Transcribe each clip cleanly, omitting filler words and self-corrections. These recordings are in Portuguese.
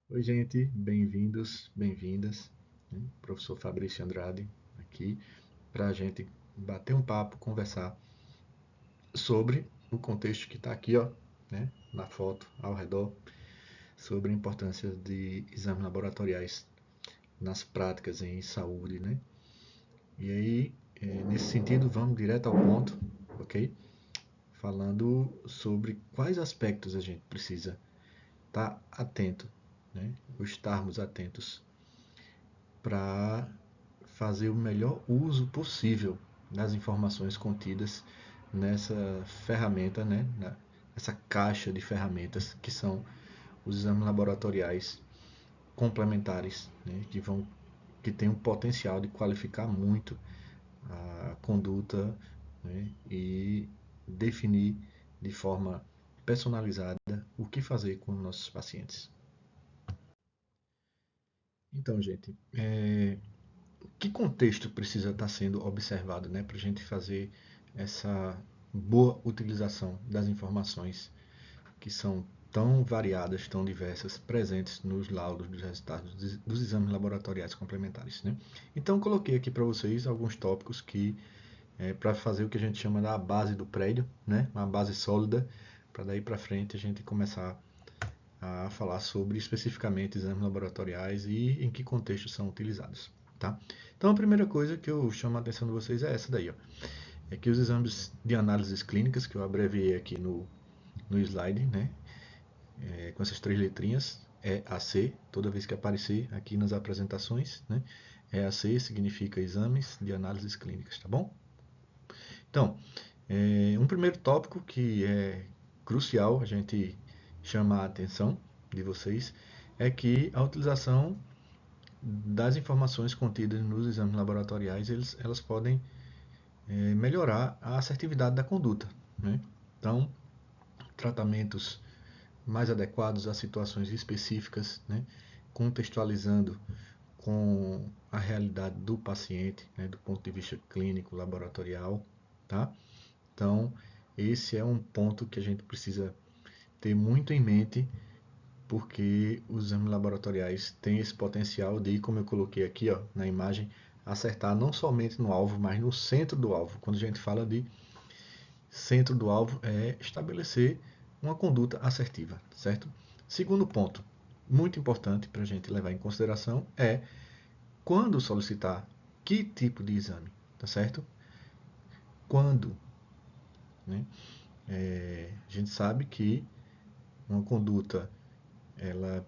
Oi, gente, bem-vindos, bem-vindas. Professor Fabrício Andrade aqui para a gente bater um papo, conversar sobre o contexto que está aqui, ó, né, na foto ao redor, sobre a importância de exames laboratoriais nas práticas em saúde, né? E aí, nesse sentido, vamos direto ao ponto, ok? Falando sobre quais aspectos a gente precisa estar atento, né? Ou estarmos atentos para fazer o melhor uso possível das informações contidas nessa ferramenta, né, nessa caixa de ferramentas que são os exames laboratoriais complementares, né, que têm o potencial de qualificar muito a conduta, né, e definir de forma personalizada o que fazer com nossos pacientes. Então, gente, que contexto precisa estar sendo observado, né, para a gente fazer essa boa utilização das informações que são tão variadas, tão diversas, presentes nos laudos dos resultados dos exames laboratoriais complementares, né? Então, coloquei aqui para vocês alguns tópicos que para fazer o que a gente chama da base do prédio, né? Uma base sólida, para daí para frente a gente começar a falar sobre especificamente exames laboratoriais e em que contexto são utilizados, tá? Então a primeira coisa que eu chamo a atenção de vocês é essa daí, ó. É que os exames de análises clínicas, que eu abreviei aqui no slide, né? Com essas três letrinhas, EAC, toda vez que aparecer aqui nas apresentações, né? EAC significa exames de análises clínicas, tá bom? Então, um primeiro tópico que é crucial a gente chamar a atenção de vocês é que a utilização das informações contidas nos exames laboratoriais elas podem melhorar a assertividade da conduta, né? Então, tratamentos mais adequados a situações específicas, né? Contextualizando com a realidade do paciente, né? Do ponto de vista clínico, laboratorial, tá? Então, esse é um ponto que a gente precisa ter muito em mente, porque os exames laboratoriais têm esse potencial de, como eu coloquei aqui ó, na imagem, acertar não somente no alvo, mas no centro do alvo. Quando a gente fala de centro do alvo, é estabelecer uma conduta assertiva, certo? Segundo ponto, muito importante para a gente levar em consideração é quando solicitar que tipo de exame, tá certo? Quando, né? A gente sabe que uma conduta ela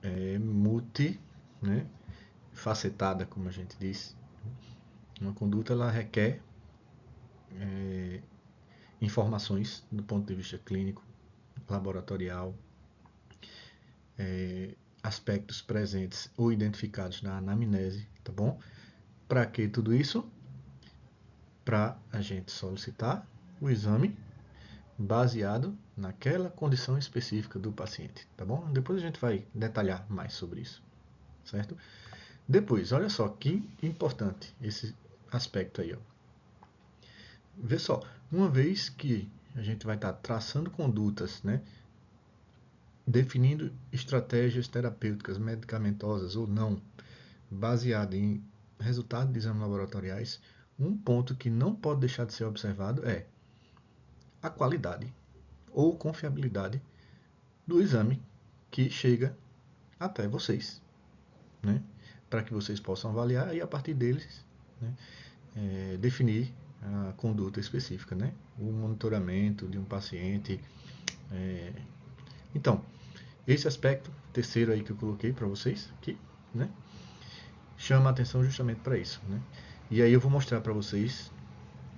é multi, né, facetada, como a gente diz. Uma conduta ela requer informações do ponto de vista clínico, laboratorial, aspectos presentes ou identificados na anamnese, tá bom? Para que tudo isso? Para a gente solicitar o exame baseado naquela condição específica do paciente, tá bom? Depois a gente vai detalhar mais sobre isso, certo? Depois, olha só que importante esse aspecto aí, ó. Vê só, uma vez que a gente vai estar traçando condutas, né, definindo estratégias terapêuticas, medicamentosas ou não, baseado em resultados de exames laboratoriais, um ponto que não pode deixar de ser observado é a qualidade ou confiabilidade do exame que chega até vocês, né? Para que vocês possam avaliar e a partir deles, né, definir a conduta específica, né? O monitoramento de um paciente. Então, esse aspecto terceiro aí que eu coloquei para vocês aqui, né? Chama a atenção justamente para isso, né? E aí eu vou mostrar para vocês,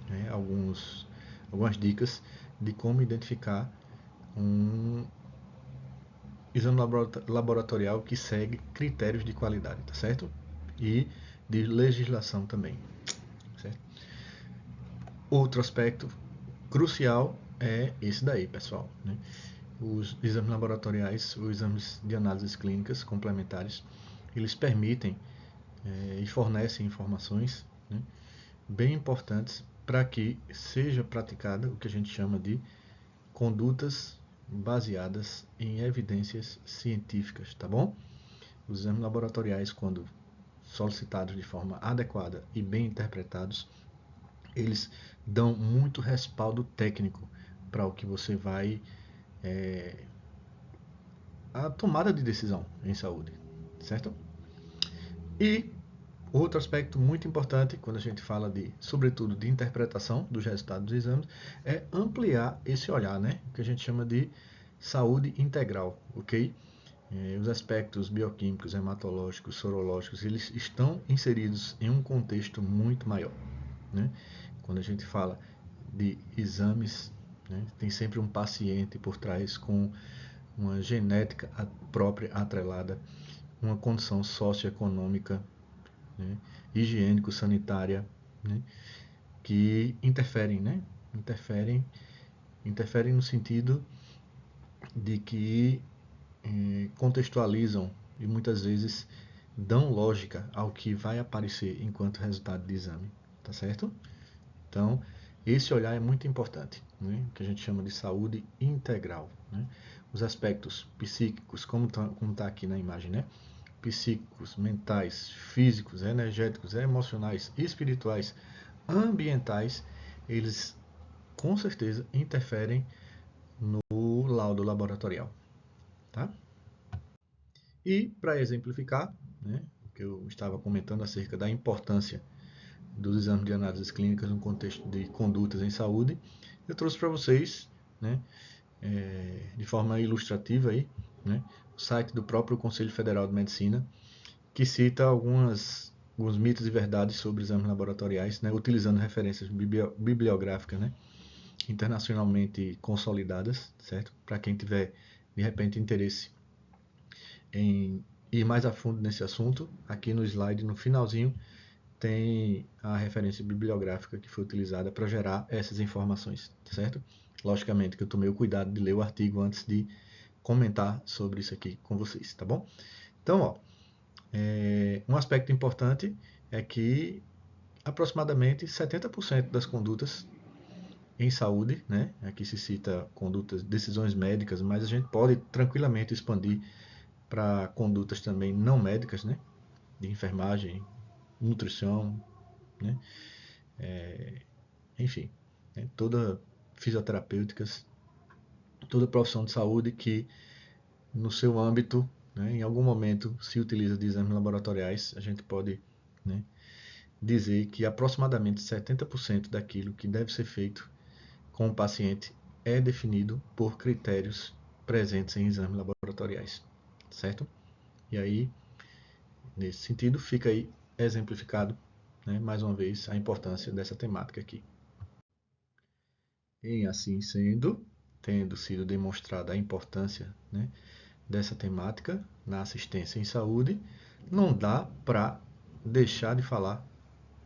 né, algumas dicas de como identificar um exame laboratorial que segue critérios de qualidade, tá certo? E de legislação também, certo? Outro aspecto crucial é esse daí, pessoal, né? Os exames laboratoriais, os exames de análises clínicas complementares, eles permitem e fornecem informações, né, bem importantes para que seja praticada o que a gente chama de condutas baseadas em evidências científicas, tá bom? Os exames laboratoriais, quando solicitados de forma adequada e bem interpretados, eles dão muito respaldo técnico para o que você vai a tomada de decisão em saúde, certo? E outro aspecto muito importante quando a gente fala de, sobretudo, de interpretação dos resultados dos exames, é ampliar esse olhar, né? O que a gente chama de saúde integral, ok? Os aspectos bioquímicos, hematológicos, sorológicos, eles estão inseridos em um contexto muito maior, né? Quando a gente fala de exames, né, tem sempre um paciente por trás com uma genética própria atrelada, uma condição socioeconômica, né, higiênico-sanitária, né, que interferem, né? Interferem no sentido de que contextualizam e muitas vezes dão lógica ao que vai aparecer enquanto resultado de exame, tá certo? Então, esse olhar é muito importante, né? Que a gente chama de saúde integral, né? Os aspectos psíquicos, como tá aqui na imagem, né? Psíquicos, mentais, físicos, energéticos, emocionais, espirituais, ambientais, eles com certeza interferem no laudo laboratorial, tá? E para exemplificar, né, o que eu estava comentando acerca da importância dos exames de análises clínicas no contexto de condutas em saúde, eu trouxe para vocês, né, de forma ilustrativa aí, né, o site do próprio Conselho Federal de Medicina, que cita alguns mitos e verdades sobre exames laboratoriais, né, utilizando referências bibliográficas, né, internacionalmente consolidadas, certo? Para quem tiver de repente interesse em ir mais a fundo nesse assunto, aqui no slide, no finalzinho, tem a referência bibliográfica que foi utilizada para gerar essas informações, certo? Logicamente que eu tomei o cuidado de ler o artigo antes de comentar sobre isso aqui com vocês, tá bom? Então, ó, um aspecto importante é que aproximadamente 70% das condutas em saúde, né? Aqui se cita condutas, decisões médicas, mas a gente pode tranquilamente expandir para condutas também não médicas, né? De enfermagem, nutrição, né? Enfim, né? Toda fisioterapêuticas, toda profissão de saúde que no seu âmbito, né, em algum momento se utiliza de exames laboratoriais, a gente pode, né, dizer que aproximadamente 70% daquilo que deve ser feito com o paciente é definido por critérios presentes em exames laboratoriais, certo? E aí, nesse sentido, fica aí exemplificado, né, mais uma vez, a importância dessa temática aqui. Em assim sendo, tendo sido demonstrada a importância, né, dessa temática na assistência em saúde, não dá para deixar de falar,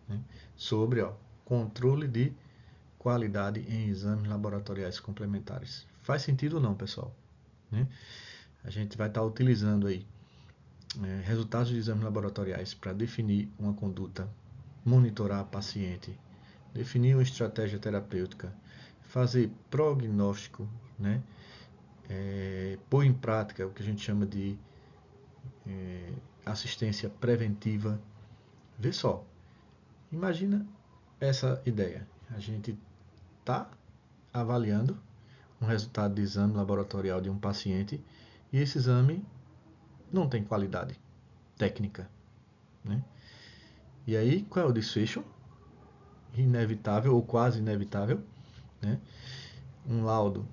né, sobre controle de qualidade em exames laboratoriais complementares. Faz sentido ou não, pessoal? Né? A gente vai estar utilizando aí resultados de exames laboratoriais para definir uma conduta, monitorar a paciente, definir uma estratégia terapêutica, fazer prognóstico, né? Pôr em prática o que a gente chama de assistência preventiva. Vê só, imagina essa ideia. A gente está avaliando um resultado de exame laboratorial de um paciente e esse exame não tem qualidade técnica, né? E aí, qual é o desfecho? Inevitável ou quase inevitável, né? Um laudo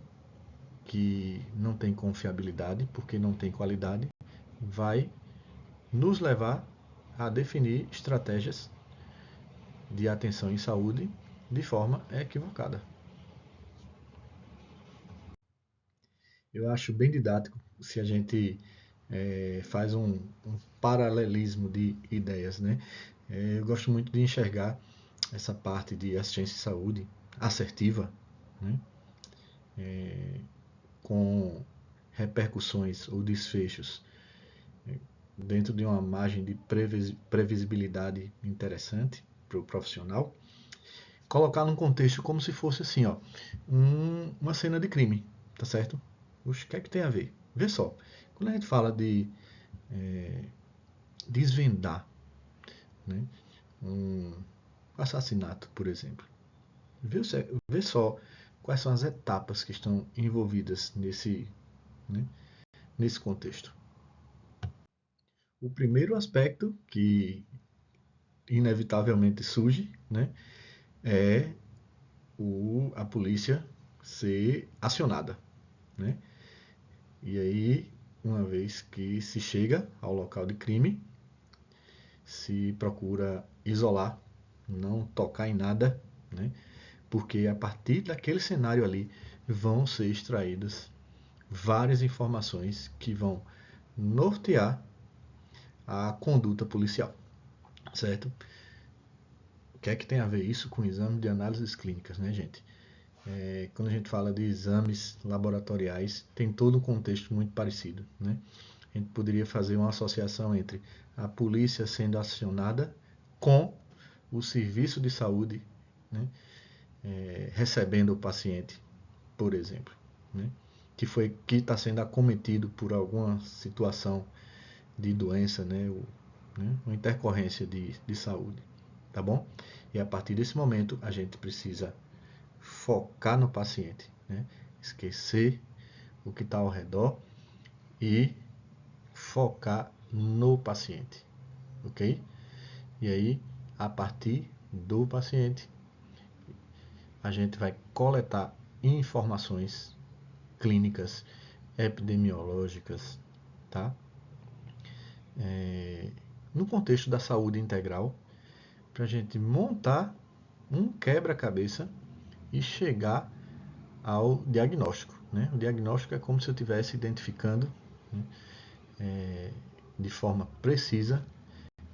que não tem confiabilidade, porque não tem qualidade, vai nos levar a definir estratégias de atenção em saúde de forma equivocada. Eu acho bem didático se a gente faz um paralelismo de ideias, né? Eu gosto muito de enxergar essa parte de assistência em saúde assertiva, né? Com repercussões ou desfechos dentro de uma margem de previsibilidade interessante para o profissional, colocar num contexto como se fosse assim, ó, uma cena de crime, tá certo? Oxe, o que é que tem a ver? Vê só, quando a gente fala de desvendar, né, um assassinato, por exemplo, vê só quais são as etapas que estão envolvidas né, nesse contexto. O primeiro aspecto que inevitavelmente surge, né, é a polícia ser acionada, né? E aí, uma vez que se chega ao local de crime, se procura isolar, não tocar em nada, né? Porque a partir daquele cenário ali vão ser extraídas várias informações que vão nortear a conduta policial, certo? O que é que tem a ver isso com o exame de análises clínicas, né, gente? Quando a gente fala de exames laboratoriais, tem todo um contexto muito parecido, né? A gente poderia fazer uma associação entre a polícia sendo acionada com o serviço de saúde, né, recebendo o paciente, por exemplo, né, que está sendo acometido por alguma situação de doença, uma intercorrência de saúde, tá bom? E a partir desse momento a gente precisa focar no paciente, né? Esquecer o que está ao redor e focar no paciente, ok? E aí, a partir do paciente, a gente vai coletar informações clínicas, epidemiológicas, tá? No contexto da saúde integral, para a gente montar um quebra-cabeça e chegar ao diagnóstico, né? O diagnóstico é como se eu estivesse identificando, né, de forma precisa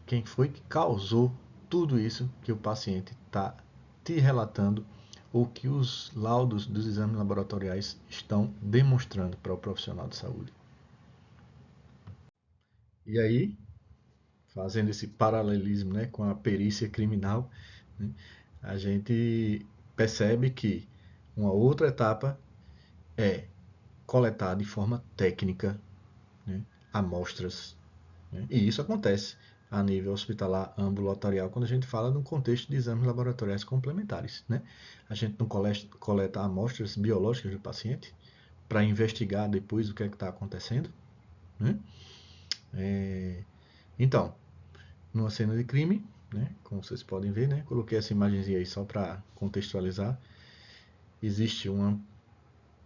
quem foi que causou tudo isso que o paciente está te relatando ou que os laudos dos exames laboratoriais estão demonstrando para o profissional de saúde. E aí, fazendo esse paralelismo, né, com a perícia criminal, né, a gente percebe que uma outra etapa é coletar de forma técnica, né, amostras, né, e isso acontece a nível hospitalar ambulatorial quando a gente fala no contexto de exames laboratoriais complementares. Né? A gente não coleta amostras biológicas do paciente para investigar depois o que é que está acontecendo. Né? Então, numa cena de crime, né, como vocês podem ver, né, coloquei essa imagenzinha aí só para contextualizar, existe uma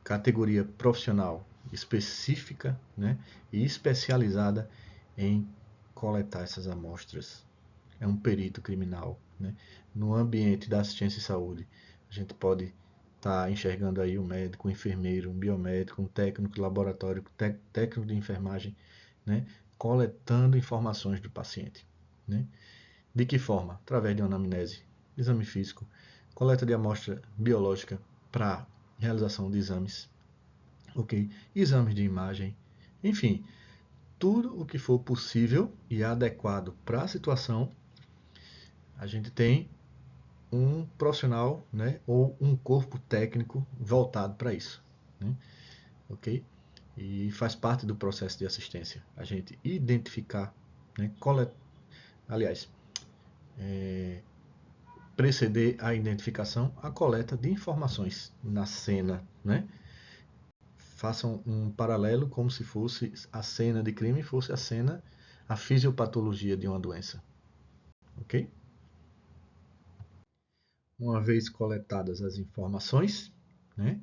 categoria profissional específica, né, e especializada em coletar essas amostras. É um perito criminal. Né? No ambiente da assistência e saúde, a gente pode estar enxergando aí um médico, um enfermeiro, um biomédico, um técnico de laboratório, técnico de enfermagem, né? Coletando informações do paciente. Né? De que forma? Através de uma anamnese, exame físico, coleta de amostra biológica para realização de exames, ok? Exames de imagem, enfim, tudo o que for possível e adequado para a situação, a gente tem um profissional, né, ou um corpo técnico voltado para isso, né, ok? E faz parte do processo de assistência a gente identificar, né, aliás, preceder a identificação, a coleta de informações na cena, né? Façam um paralelo como se fosse a cena de crime, fosse a fisiopatologia de uma doença, ok? Uma vez coletadas as informações, né,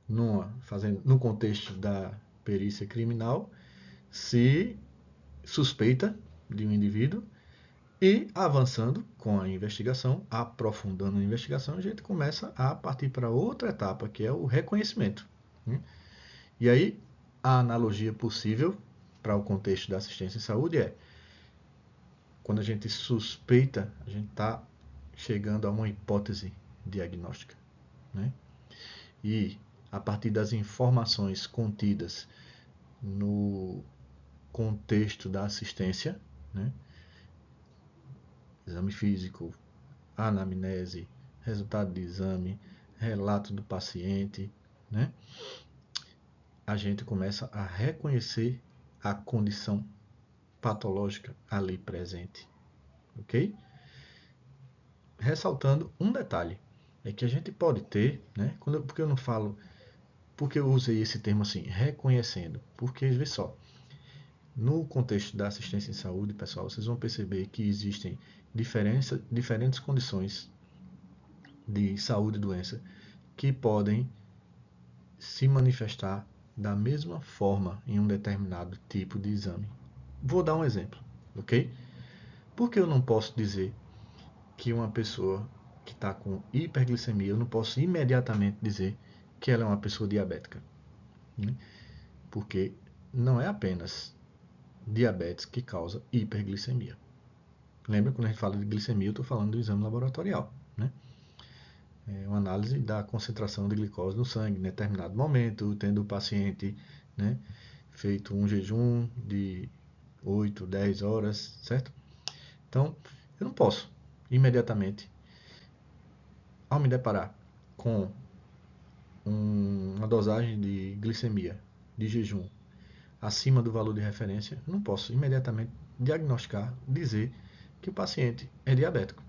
no contexto da perícia criminal, se suspeita de um indivíduo e avançando com a investigação, aprofundando a investigação, a gente começa a partir para outra etapa, que é o reconhecimento. Né? E aí, a analogia possível para o contexto da assistência em saúde é quando a gente suspeita, a gente está chegando a uma hipótese diagnóstica. Né? E a partir das informações contidas no contexto da assistência, né? Exame físico, anamnese, resultado de exame, relato do paciente, né? a gente começa a reconhecer a condição patológica ali presente, ok? Ressaltando um detalhe, é que a gente pode ter, né? Porque eu não falo, porque eu usei esse termo assim, reconhecendo, porque vê só, no contexto da assistência em saúde, pessoal, vocês vão perceber que existem diferentes condições de saúde e doença que podem se manifestar da mesma forma em um determinado tipo de exame. Vou dar um exemplo, ok? Porque eu não posso dizer que uma pessoa que está com hiperglicemia, eu não posso imediatamente dizer que ela é uma pessoa diabética, né? Porque não é apenas diabetes que causa hiperglicemia. Lembra quando a gente fala de glicemia, eu estou falando do exame laboratorial, né? É uma análise da concentração de glicose no sangue em determinado momento, tendo o paciente, né, feito um jejum de 8, 10 horas, certo? Então, eu não posso imediatamente, ao me deparar com uma dosagem de glicemia de jejum acima do valor de referência, eu não posso imediatamente diagnosticar, dizer que o paciente é diabético.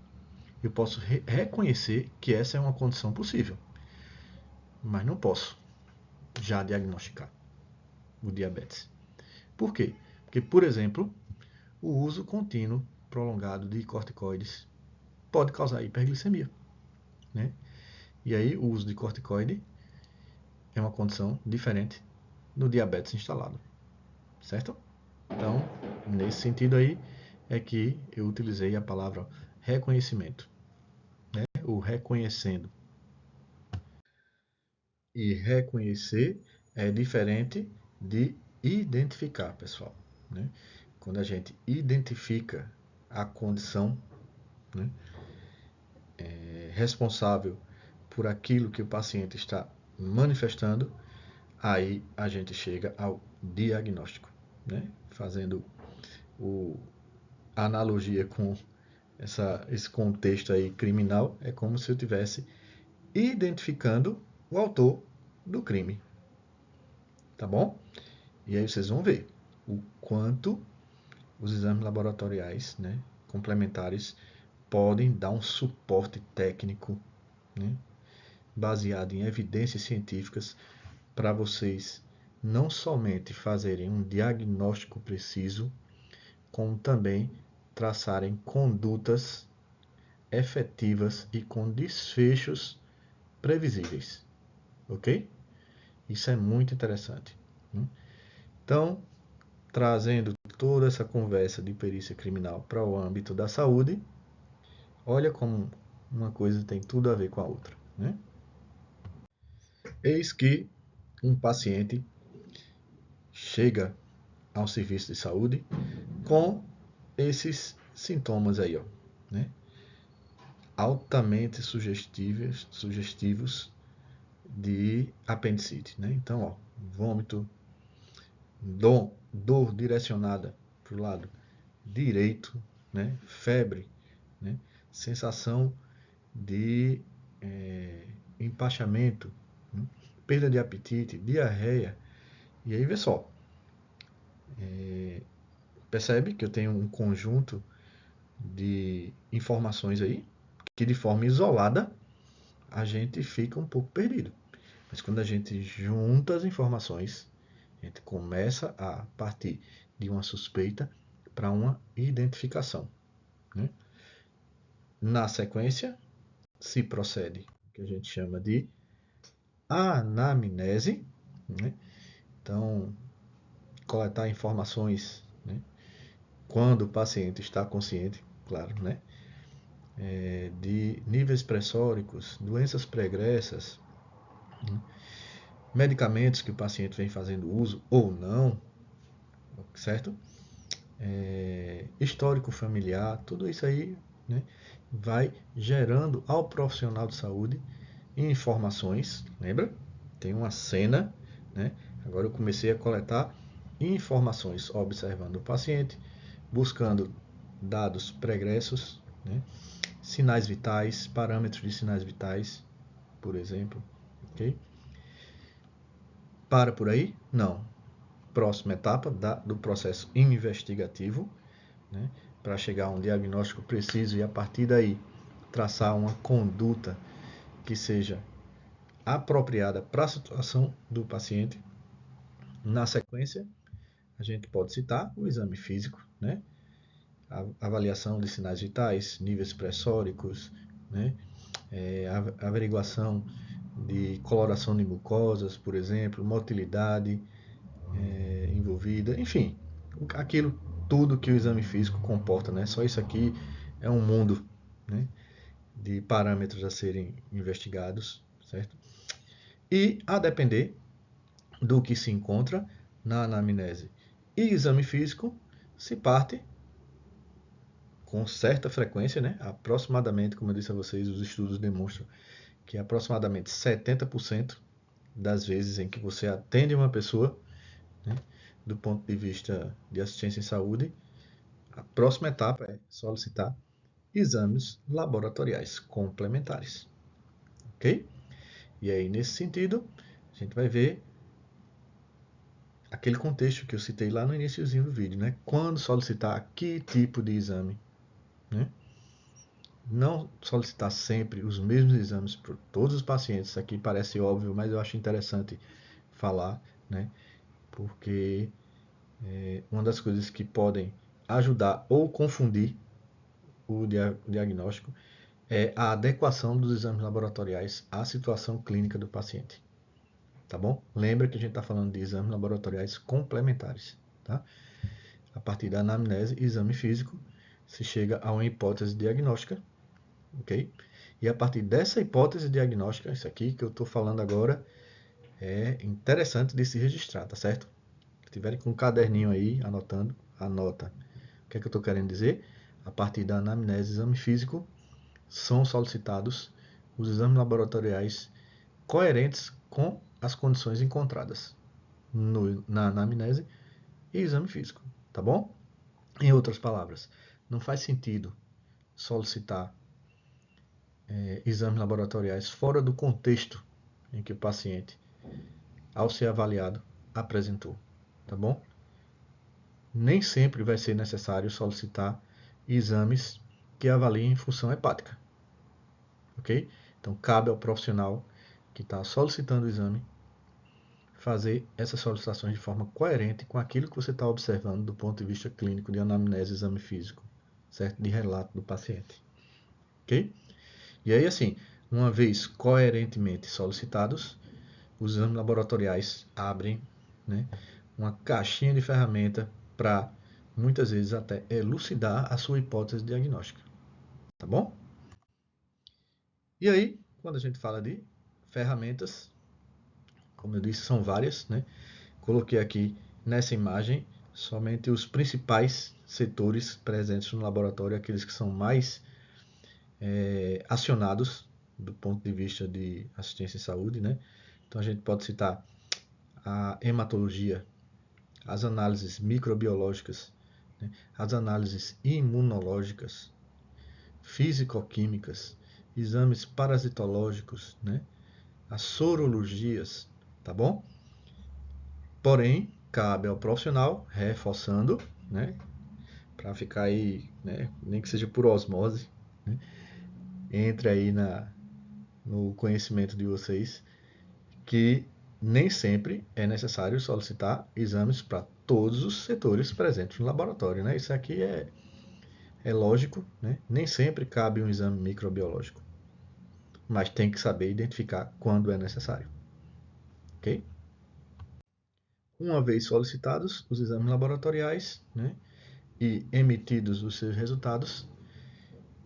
Eu posso reconhecer que essa é uma condição possível, mas não posso já diagnosticar o diabetes. Por quê? Porque, por exemplo, o uso contínuo prolongado de corticoides pode causar hiperglicemia, né? E aí o uso de corticoide é uma condição diferente do diabetes instalado, certo? Então, nesse sentido aí é que eu utilizei a palavra reconhecimento, né? O reconhecendo. E reconhecer é diferente de identificar, pessoal, né? Quando a gente identifica a condição, né, responsável por aquilo que o paciente está manifestando, aí a gente chega ao diagnóstico, né? Fazendo a analogia com esse contexto aí criminal, é como se eu estivesse identificando o autor do crime, tá bom? E aí vocês vão ver o quanto os exames laboratoriais, né, complementares podem dar um suporte técnico, né, baseado em evidências científicas para vocês não somente fazerem um diagnóstico preciso, como também traçarem condutas efetivas e com desfechos previsíveis, ok? Isso é muito interessante, né? Então, trazendo toda essa conversa de perícia criminal para o âmbito da saúde, olha como uma coisa tem tudo a ver com a outra, né? Eis que um paciente chega ao serviço de saúde com esses sintomas aí, ó, né? Altamente sugestivos de apendicite, né? Então, ó, vômito, dor direcionada para o lado direito, né? Febre, né? Sensação de empachamento, né? Perda de apetite, diarreia. E aí vê só, percebe que eu tenho um conjunto de informações aí que de forma isolada a gente fica um pouco perdido. Mas quando a gente junta as informações, a gente começa a partir de uma suspeita para uma identificação, né? Na sequência, se procede o que a gente chama de anamnese, né? Então, coletar informações, né, quando o paciente está consciente, claro, né, de níveis pressóricos, doenças pregressas, né, medicamentos que o paciente vem fazendo uso ou não, certo? Histórico familiar, tudo isso aí, né, vai gerando ao profissional de saúde informações, lembra? Tem uma cena, né? Agora eu comecei a coletar informações observando o paciente, buscando dados pregressos, né? Sinais vitais, parâmetros de sinais vitais, por exemplo, ok? Para por aí? Não. Próxima etapa do processo investigativo, né, para chegar a um diagnóstico preciso e a partir daí traçar uma conduta que seja apropriada para a situação do paciente. Na sequência, a gente pode citar o exame físico, né, a avaliação de sinais vitais, níveis pressóricos, né, a averiguação de coloração de mucosas, por exemplo, motilidade envolvida, enfim, aquilo tudo que o exame físico comporta, né? Só isso aqui é um mundo, né, de parâmetros a serem investigados, certo? E a depender do que se encontra na anamnese e exame físico, se parte com certa frequência, né? Aproximadamente, como eu disse a vocês, os estudos demonstram que aproximadamente 70% das vezes em que você atende uma pessoa, né, do ponto de vista de assistência em saúde, a próxima etapa é solicitar exames laboratoriais complementares, ok? E aí, nesse sentido, a gente vai ver aquele contexto que eu citei lá no iniciozinho do vídeo, né? Quando solicitar que tipo de exame, né? Não solicitar sempre os mesmos exames para todos os pacientes. Isso aqui parece óbvio, mas eu acho interessante falar, né? Porque uma das coisas que podem ajudar ou confundir o diagnóstico é a adequação dos exames laboratoriais à situação clínica do paciente. Tá bom? Lembra que a gente está falando de exames laboratoriais complementares. Tá? A partir da anamnese e exame físico, se chega a uma hipótese diagnóstica, ok? E a partir dessa hipótese diagnóstica, isso aqui que eu estou falando agora é interessante de se registrar, tá certo? Se tiverem com um caderninho aí, anotando, anota. O que é que eu estou querendo dizer? A partir da anamnese e exame físico, são solicitados os exames laboratoriais coerentes com as condições encontradas na anamnese e exame físico, tá bom? Em outras palavras, não faz sentido solicitar exames laboratoriais fora do contexto em que o paciente, ao ser avaliado, apresentou, tá bom? Nem sempre vai ser necessário solicitar exames que avaliem função hepática, ok? Então, cabe ao profissional que está solicitando o exame fazer essas solicitações de forma coerente com aquilo que você está observando do ponto de vista clínico de anamnese e exame físico, certo? De relato do paciente, ok? E aí, assim, uma vez coerentemente solicitados, os exames laboratoriais abrem, né, uma caixinha de ferramenta para, muitas vezes, até elucidar a sua hipótese diagnóstica, tá bom? E aí, quando a gente fala de ferramentas, como eu disse, são várias, né? Coloquei aqui nessa imagem somente os principais setores presentes no laboratório, aqueles que são mais acionados do ponto de vista de assistência em saúde, né? Então a gente pode citar a hematologia, as análises microbiológicas, né? As análises imunológicas, físico-químicas, exames parasitológicos, né? As sorologias, tá bom? Porém, cabe ao profissional, reforçando, né, para ficar aí, né, nem que seja por osmose, né, entre aí no conhecimento de vocês, que nem sempre é necessário solicitar exames para todos os setores presentes no laboratório, né? Isso aqui é lógico, né? Nem sempre cabe um exame microbiológico, mas tem que saber identificar quando é necessário, ok? Uma vez solicitados os exames laboratoriais, né, e emitidos os seus resultados,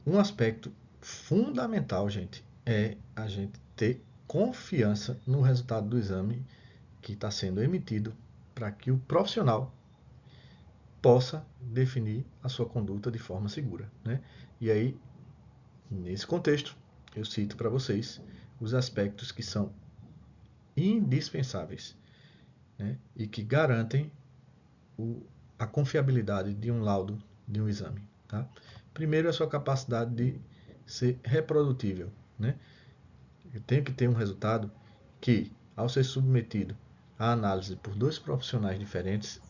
um aspecto fundamental, gente, é a gente ter confiança no resultado do exame que está sendo emitido para que o profissional possa definir a sua conduta de forma segura, né? E aí, nesse contexto, eu cito para vocês os aspectos que são indispensáveis, né, e que garantem a confiabilidade de um laudo de um exame. Tá? Primeiro, a sua capacidade de ser reprodutível. Né? Eu tenho que ter um resultado que, ao ser submetido a análise por dois profissionais diferentes,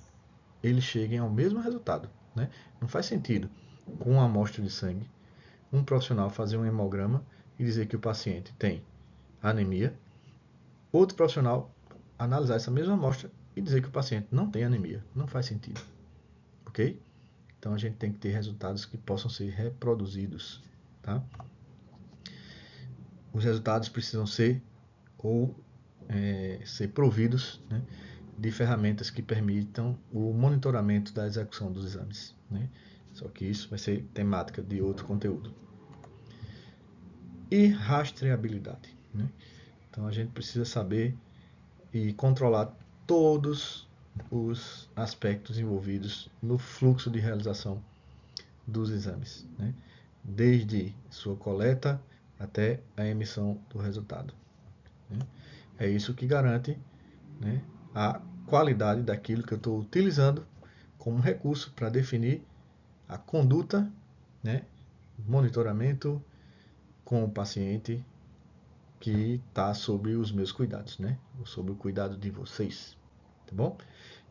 eles cheguem ao mesmo resultado, né? Não faz sentido, com uma amostra de sangue, um profissional fazer um hemograma e dizer que o paciente tem anemia, outro profissional analisar essa mesma amostra e dizer que o paciente não tem anemia. Não faz sentido, ok? Então a gente tem que ter resultados que possam ser reproduzidos, tá? Os resultados precisam ser ser providos, né, de ferramentas que permitam o monitoramento da execução dos exames, né? Só que isso vai ser temática de outro conteúdo. E rastreabilidade, né? Então a gente precisa saber e controlar todos os aspectos envolvidos no fluxo de realização dos exames, né? Desde sua coleta até a emissão do resultado, né? É isso que garante, né, a qualidade daquilo que eu estou utilizando como recurso para definir a conduta, né, monitoramento com o paciente que está sob os meus cuidados, né, sob o cuidado de vocês, tá bom?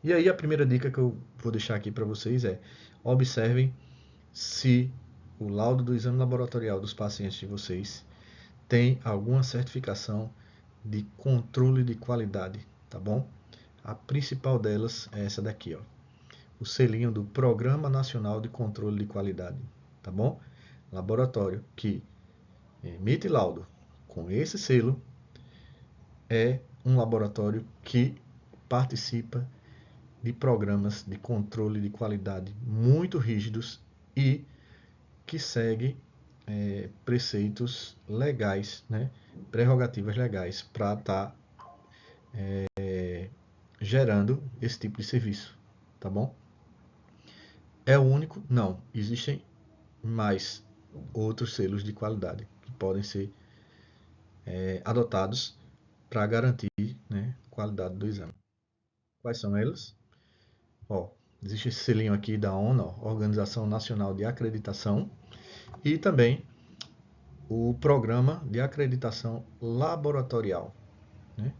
E aí a primeira dica que eu vou deixar aqui para vocês é: observem se o laudo do exame laboratorial dos pacientes de vocês tem alguma certificação de controle de qualidade, tá bom? A principal delas é essa daqui, ó, o selinho do Programa Nacional de Controle de Qualidade, tá bom? Laboratório que emite laudo com esse selo é um laboratório que participa de programas de controle de qualidade muito rígidos e que segue preceitos legais, né, prerrogativas legais para estar gerando esse tipo de serviço, tá bom? É o único? Não. Existem mais outros selos de qualidade que podem ser adotados para garantir, né, a qualidade do exame. Quais são eles? Ó, existe esse selinho aqui da ONA, Organização Nacional de Acreditação, e também o Programa de Acreditação Laboratorial, né?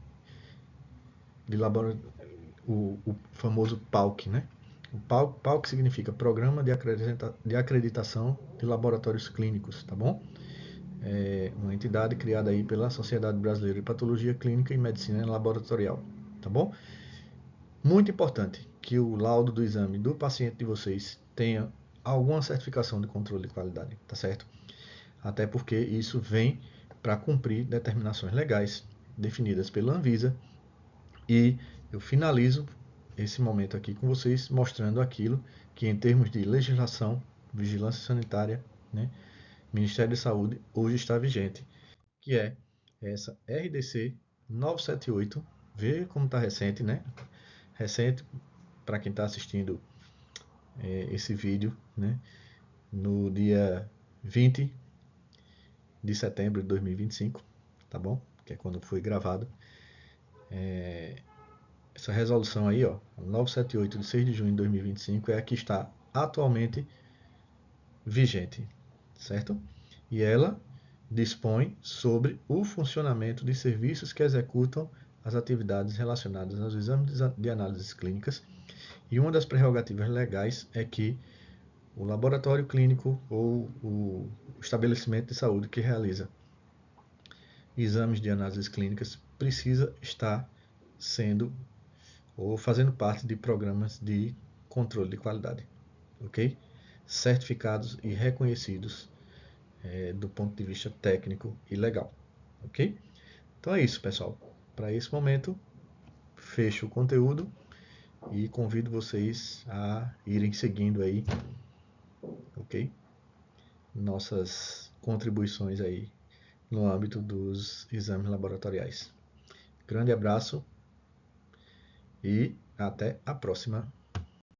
O famoso PALC, né? O PALC significa Programa de Acreditação de Laboratórios Clínicos, tá bom? É uma entidade criada aí pela Sociedade Brasileira de Patologia Clínica e Medicina Laboratorial, tá bom? Muito importante que o laudo do exame do paciente de vocês tenha alguma certificação de controle de qualidade, tá certo? Até porque isso vem para cumprir determinações legais definidas pela Anvisa. E eu finalizo esse momento aqui com vocês mostrando aquilo que, em termos de legislação, vigilância sanitária, né, Ministério da Saúde, hoje está vigente, que é essa RDC 978. Vê como está recente, né? Recente para quem está assistindo esse vídeo, né? No dia 20 de setembro de 2025, tá bom? Que é quando foi gravado. Essa resolução aí, ó, 978 de 6 de junho de 2025, é a que está atualmente vigente, certo? E ela dispõe sobre o funcionamento de serviços que executam as atividades relacionadas aos exames de análises clínicas. E uma das prerrogativas legais é que o laboratório clínico ou o estabelecimento de saúde que realiza exames de análises clínicas precisa estar sendo ou fazendo parte de programas de controle de qualidade, ok? Certificados e reconhecidos do ponto de vista técnico e legal, ok? Então é isso, pessoal. Para esse momento, fecho o conteúdo e convido vocês a irem seguindo aí, ok? Nossas contribuições aí no âmbito dos exames laboratoriais. Grande abraço e até a próxima.